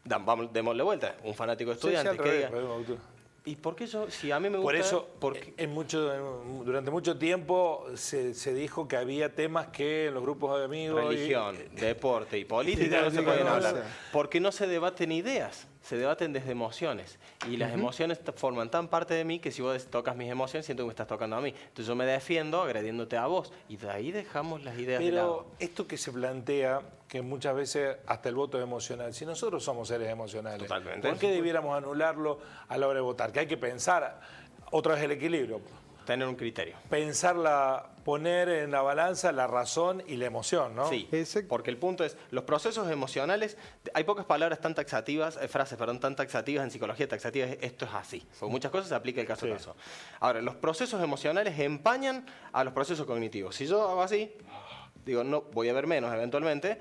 S3: vamos, démosle vuelta. Un fanático estudiante
S1: sí,
S3: que diga... ¿Y por qué yo? Si a mí me gusta...
S1: Por eso, durante mucho tiempo se dijo que había temas que en los grupos de amigos...
S3: Religión, deporte y política no se pueden hablar. Porque no se debaten ideas, se debaten desde emociones. Y las emociones forman tan parte de mí que si vos tocas mis emociones, siento que me estás tocando a mí. Entonces yo me defiendo agrediéndote a vos. Y de ahí dejamos las ideas de lado.
S1: Pero esto que se plantea, que muchas veces hasta el voto es emocional, si nosotros somos seres emocionales,
S3: totalmente,
S1: ¿por qué debiéramos anularlo a la hora de votar? Que hay que pensar, otra vez el equilibrio.
S3: Tener un criterio.
S1: Poner en la balanza la razón y la emoción, ¿no?
S3: Sí, porque el punto es, los procesos emocionales, hay pocas palabras tan taxativas, frases, perdón, tan taxativas en psicología taxativa, esto es así. Porque muchas cosas se aplica el caso a caso. Ahora, los procesos emocionales empañan a los procesos cognitivos. Si yo hago así, digo, no, voy a ver menos eventualmente,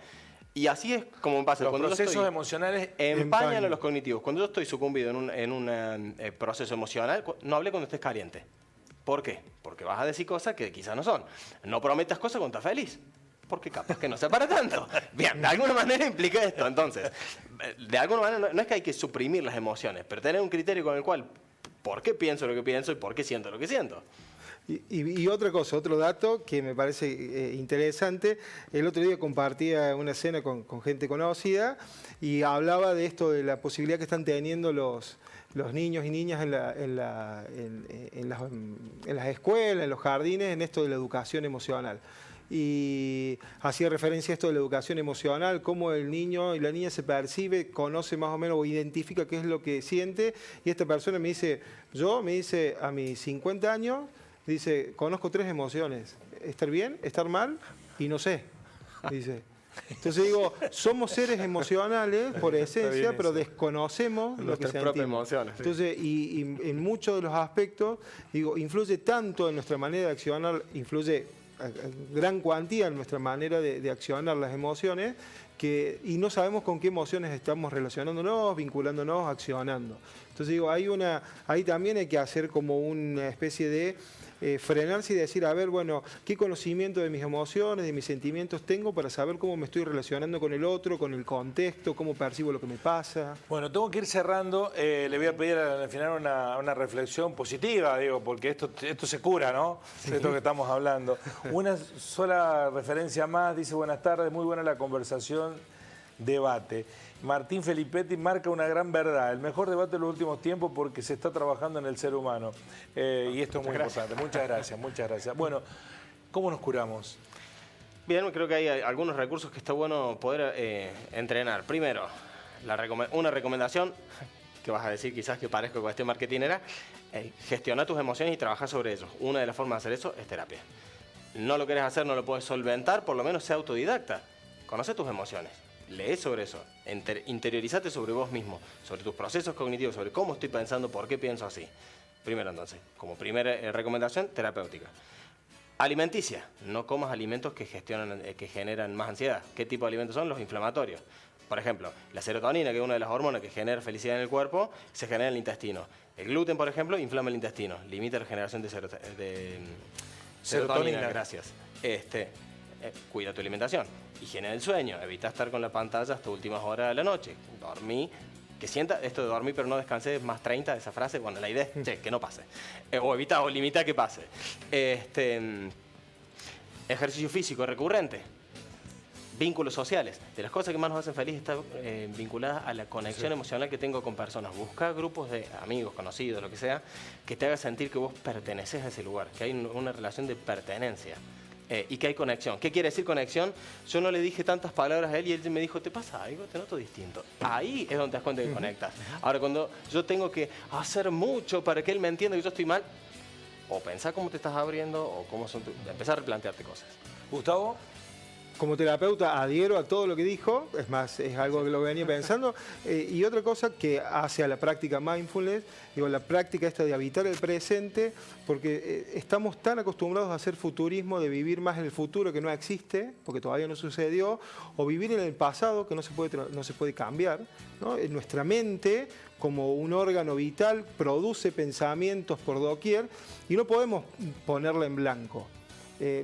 S3: y así es como me pasa.
S1: Los procesos emocionales
S3: empañan a los cognitivos. Cuando yo estoy sucumbido en un proceso emocional, no hablé cuando estés caliente. ¿Por qué? Porque vas a decir cosas que quizás no son. No prometas cosas cuando estás feliz. Porque capaz que no sea para tanto. Bien, de alguna manera implica esto. Entonces, de alguna manera no es que hay que suprimir las emociones, pero tener un criterio con el cual, ¿por qué pienso lo que pienso y por qué siento lo que siento?
S2: Y otra cosa, otro dato que me parece interesante, el otro día compartía una cena con gente conocida y hablaba de esto, de la posibilidad que están teniendo los niños y niñas en las escuelas, en los jardines, en esto de la educación emocional. Y hacía referencia a esto de la educación emocional, cómo el niño y la niña se percibe, conoce más o menos o identifica qué es lo que siente. Y esta persona me dice, a mis 50 años, dice, conozco 3 emociones, estar bien, estar mal y no sé, dice. Entonces digo, somos seres emocionales por esencia, pero desconocemos lo que sentimos.
S3: Emociones, sí.
S2: Entonces, y en muchos de los aspectos, digo, influye tanto en nuestra manera de accionar, influye a gran cuantía en nuestra manera de accionar las emociones, y no sabemos con qué emociones estamos relacionándonos, vinculándonos, accionando. Entonces digo, ahí también hay que hacer como una especie de frenarse y decir, a ver, bueno, ¿qué conocimiento de mis emociones, de mis sentimientos tengo para saber cómo me estoy relacionando con el otro, con el contexto, cómo percibo lo que me pasa?
S1: Bueno, tengo que ir cerrando. Le voy a pedir al final una reflexión positiva, digo, porque esto se cura, ¿no? Sí. Esto que estamos hablando. Una sola referencia más, dice, buenas tardes, muy buena la conversación, debate. Martín Felipetti marca una gran verdad, el mejor debate de los últimos tiempos porque se está trabajando en el ser humano. Y esto es muy importante. Muchas gracias, muchas gracias. Bueno, ¿cómo nos curamos?
S3: Bien, creo que hay algunos recursos que está bueno poder entrenar. Primero, una recomendación, que vas a decir quizás que parezca cuestión marketinera, gestiona tus emociones y trabaja sobre ellos. Una de las formas de hacer eso es terapia. No lo querés hacer, no lo puedes solventar, por lo menos sea autodidacta. Conoce tus emociones. Lee sobre eso, interiorizate sobre vos mismo, sobre tus procesos cognitivos, sobre cómo estoy pensando, por qué pienso así. Primero entonces, como primera recomendación, terapéutica. Alimenticia, no comas alimentos que generan más ansiedad. ¿Qué tipo de alimentos son? Los inflamatorios. Por ejemplo, la serotonina, que es una de las hormonas que genera felicidad en el cuerpo, se genera en el intestino. El gluten, por ejemplo, inflama el intestino, limita la generación de serotonina. Gracias. Cuida tu alimentación. Higiene del sueño, evita estar con la pantalla hasta últimas horas de la noche. Dormí, que sienta esto de dormir pero no descansé más 30, esa frase, bueno, la idea es que no pase. O limita que pase. Ejercicio físico recurrente. Vínculos sociales. De las cosas que más nos hacen feliz está vinculada a la conexión emocional que tengo con personas. Busca grupos de amigos, conocidos, lo que sea, que te haga sentir que vos perteneces a ese lugar, que hay una relación de pertenencia. Y que hay conexión. ¿Qué quiere decir conexión? Yo no le dije tantas palabras a él y él me dijo, ¿te pasa algo? Te noto distinto. Ahí es donde te das cuenta que conectas. Ahora, cuando yo tengo que hacer mucho para que él me entienda que yo estoy mal, o pensar cómo te estás abriendo o cómo empezar a replantearte cosas.
S1: Gustavo.
S2: como terapeuta adhiero a todo lo que dijo, es más, es algo que lo venía pensando. Y otra cosa que hace a la práctica mindfulness, digo, la práctica esta de habitar el presente, porque estamos tan acostumbrados a hacer futurismo, de vivir más en el futuro que no existe, porque todavía no sucedió, o vivir en el pasado que no se puede cambiar, ¿no? En nuestra mente, como un órgano vital, produce pensamientos por doquier y no podemos ponerla en blanco.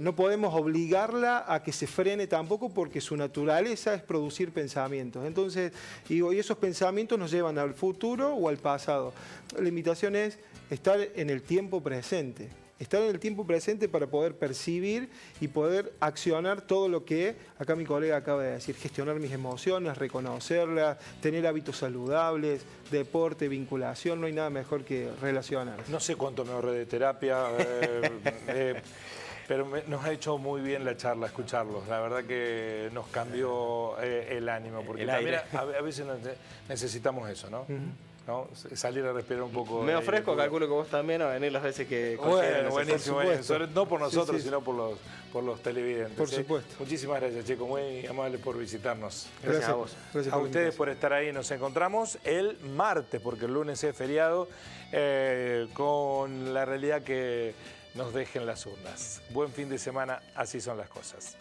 S2: No podemos obligarla a que se frene tampoco porque su naturaleza es producir pensamientos. Entonces, digo, y esos pensamientos nos llevan al futuro o al pasado. La invitación es estar en el tiempo presente. Estar en el tiempo presente para poder percibir y poder accionar todo lo que acá mi colega acaba de decir. Gestionar mis emociones, reconocerlas, tener hábitos saludables, deporte, vinculación. No hay nada mejor que relacionarse.
S1: No sé cuánto me ahorré de terapia. Pero nos ha hecho muy bien la charla, escucharlos. La verdad que nos cambió el ánimo, porque también a veces necesitamos eso, ¿no? ¿No? Salir a respirar un poco.
S3: Me ofrezco, calculo que vos también, a venir las veces que
S1: bueno, buenísimo. No por nosotros, sino por los televidentes.
S2: Por supuesto.
S1: Muchísimas gracias, chicos. Muy amables por visitarnos.
S3: Gracias a vos.
S1: Gracias a ustedes por estar ahí. Nos encontramos el martes, porque el lunes es feriado, con la realidad que nos dejen las urnas. Buen fin de semana, así son las cosas.